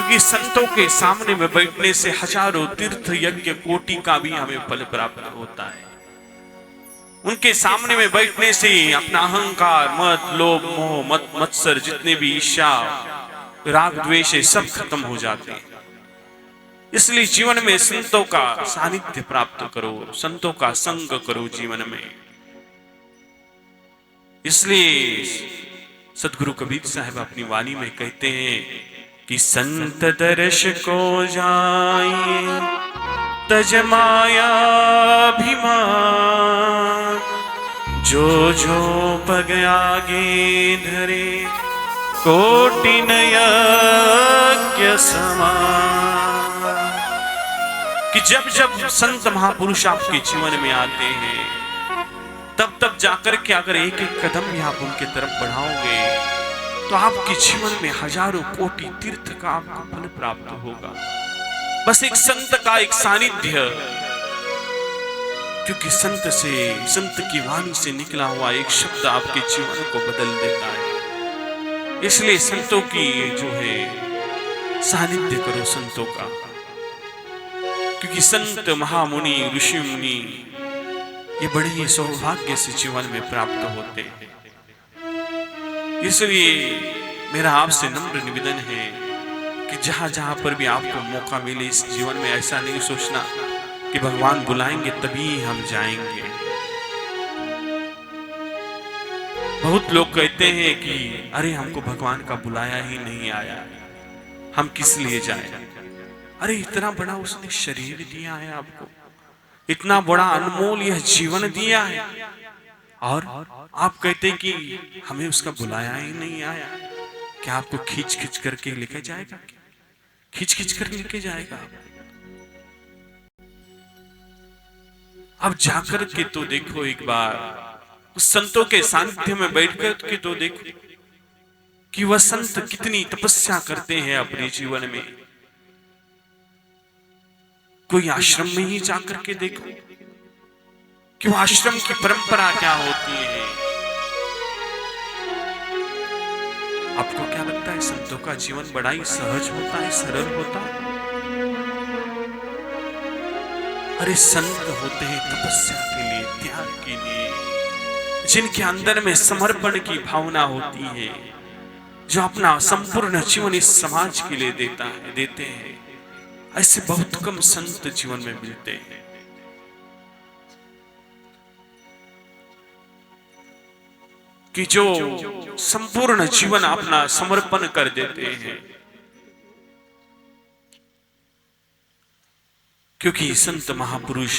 क्योंकि संतों के सामने में बैठने से हजारों तीर्थ यज्ञ कोटि का भी हमें फल प्राप्त होता है। उनके सामने में बैठने से अपना अहंकार, मत, लोभ, मोह, मत, मत्सर, जितने भी ईर्ष्या, राग, द्वेष सब खत्म हो जाते हैं। इसलिए जीवन में संतों का सानिध्य प्राप्त करो, संतों का संग करो जीवन में। इसलिए सदगुरु कबीर साहब अपनी वाणी में कहते हैं कि संत दर्श को जाइए तज माया अभिमान, जो जो पग आगे धरे कोटि यज्ञ समान। कि जब जब संत महापुरुष आपके जीवन में आते हैं तब तब जाकर के अगर एक एक कदम भी आप उनके तरफ बढ़ाओगे तो आपके जीवन में हजारों कोटि तीर्थ का आपको फल प्राप्त होगा। बस एक संत का एक सानिध्य, क्योंकि संत की वाणी से निकला हुआ एक शब्द आपके जीवन को बदल देता है। इसलिए संतों की जो है सानिध्य करो संतों का, क्योंकि संत महामुनि ऋषि मुनि ये बड़े ही सौभाग्य से जीवन में प्राप्त होते हैं। इसलिए मेरा आपसे नम्र निवेदन है कि जहां जहां पर भी आपको मौका मिले इस जीवन में ऐसा नहीं सोचना कि भगवान बुलाएंगे तभी हम जाएंगे। बहुत लोग कहते हैं कि अरे हमको भगवान का बुलाया ही नहीं आया, हम किस लिए जाएं? अरे इतना बड़ा उसने शरीर दिया है आपको, इतना बड़ा अनमोल यह जीवन दिया है, और आप कहते कि हमें उसका बुलाया ही नहीं आया। क्या आपको खींच खींच करके लेके जाएगा? खींच खींच कर लेके जाएगा? अब जाकर के तो देखो एक बार, उस संतों के सानिध्य में बैठकर के तो देखो कि वह संत कितनी तपस्या करते हैं अपने जीवन में। कोई आश्रम में ही जाकर के देखो कि वो आश्रम की परंपरा क्या होती है। आपको क्या लगता है संतों का जीवन बड़ा ही सहज होता है, सरल होता है? अरे संत होते हैं तपस्या के लिए, त्याग के लिए, जिनके अंदर में समर्पण की भावना होती है, जो अपना संपूर्ण जीवन इस समाज के लिए देते हैं। ऐसे बहुत कम संत जीवन में मिलते हैं। कि जो संपूर्ण जीवन अपना समर्पण कर देते हैं, क्योंकि संत महापुरुष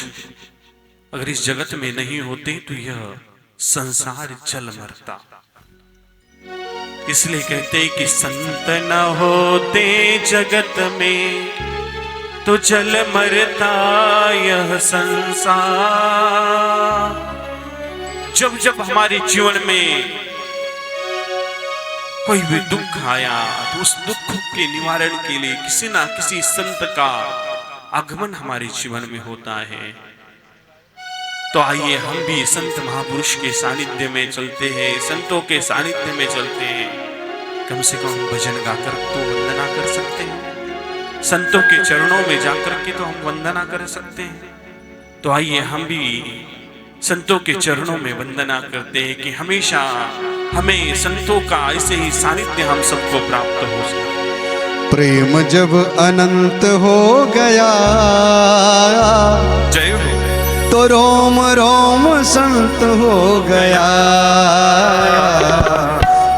अगर इस जगत में नहीं होते तो यह संसार जल मरता। इसलिए कहते हैं कि संत न होते जगत में तो जल मरता यह संसार। जब जब हमारे जीवन में कोई भी दुख आया तो उस दुख के निवारण के लिए किसी ना किसी संत का आगमन हमारे जीवन में होता है। तो आइए हम भी संत महापुरुष के सानिध्य में चलते हैं, संतों के सानिध्य में चलते हैं। कम से कम भजन गाकर तो वंदना कर सकते हैं, संतों के चरणों में जाकर के तो हम वंदना कर सकते हैं। तो आइए हम भी संतों के चरणों में वंदना करते हैं कि हमेशा हमें संतों का ऐसे ही सानिध्य हम सबको प्राप्त हो सके। प्रेम जब अनंत हो गया, जय हो, तो रोम रोम संत हो गया।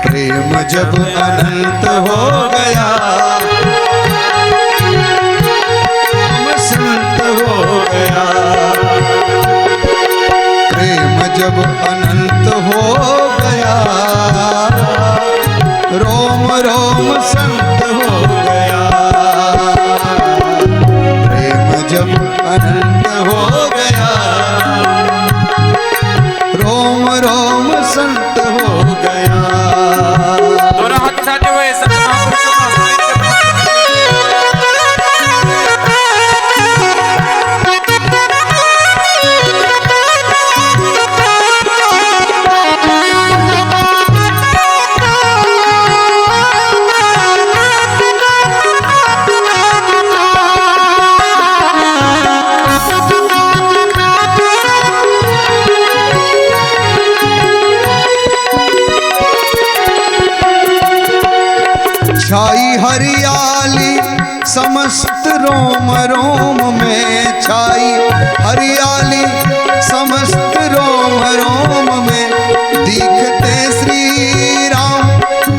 प्रेम जब अनंत हो गया, संत हो गया। प्रेम जब अनंत हो गया, रोम रोम संत हो गया। प्रेम जब अनंत हो गया, रोम रोम संत हो गया। दोनों हाथ उठाते हुए संत महापुरुषों का सानिध्य हरियाली समस्त रोम रोम में छाई, हरियाली समस्त रोम रोम में दिखते श्री राम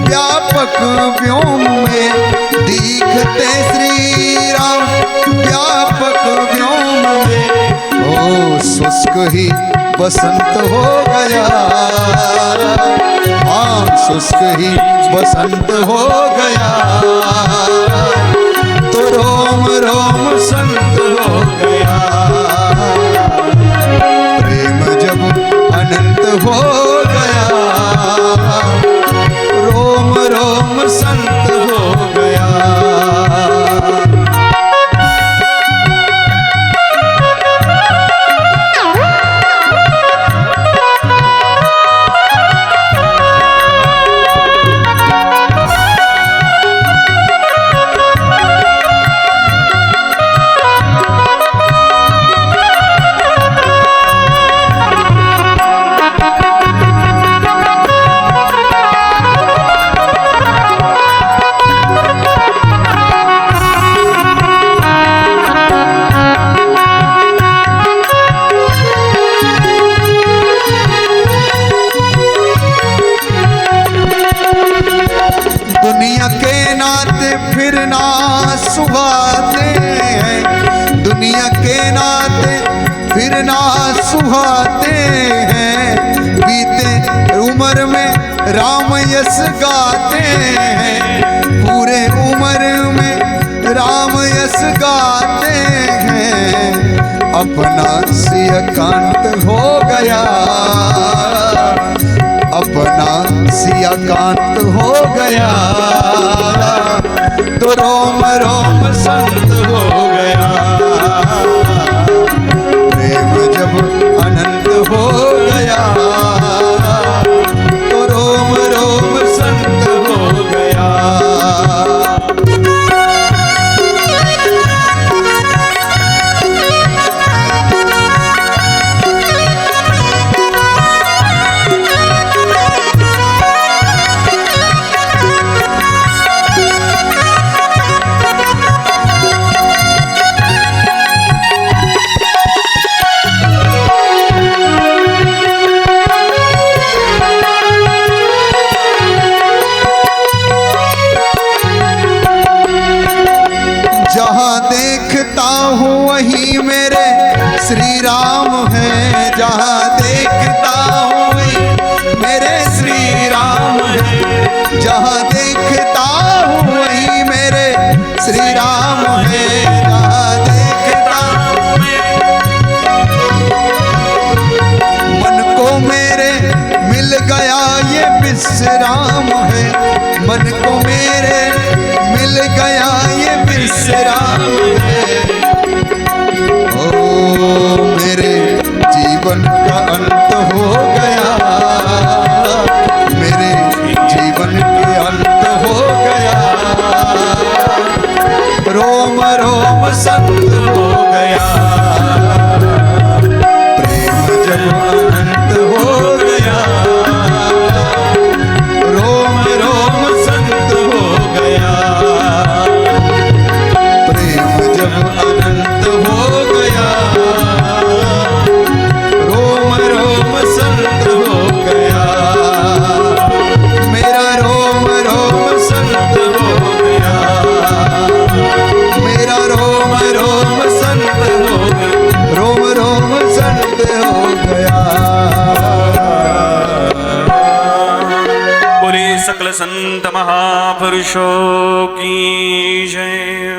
व्यापक व्योम में, दिखते श्री राम व्यापक व्योम में। ओ शुष्क ही बसंत हो गया, हाँ शुष्क ही बसंत हो गया, तो रोम रोम संत हो गया। प्रेम जब अनंत हो गया, रोम रोम संत हो गया। दुनिया के नाते फिर ना सुहाते हैं, दुनिया के नाते फिर ना सुहाते हैं, बीते उम्र में राम यश गाते हैं, पूरे उम्र में राम यश गाते हैं। अपना सिया कांत हो गया, अपना सिया कांत हो गया, तो रोम रोम संत हो गया। प्रेम जब अनंत हो गया, तो रोम रोम संत हो गया। जहाँ देखता हूँ वहीं मेरे श्री राम है, जहाँ देखता हूँ वहीं मेरे श्री राम है, जहाँ देखता हूँ वहीं मेरे श्री राम है, जहाँ देखता मन को मेरे मिल गया ये विश्राम है, मन को मेरे मिल गया ये विश्राम है। ओ मेरे जीवन का अंत हो गया, मेरे जीवन के अंत हो गया, रोम रोम संत हो गया। प्रेम जब अनंत हो गया, रोम रोम संत हो गया। प्रेम जब अनंत हो गया, रोम रोम संत हो गया। मेरा रोम रोम संत हो गया, मेरा रोम रोम संत हो गया, रोम रोम संत हो गया। बोले सकल संत महापुरुषों की जय।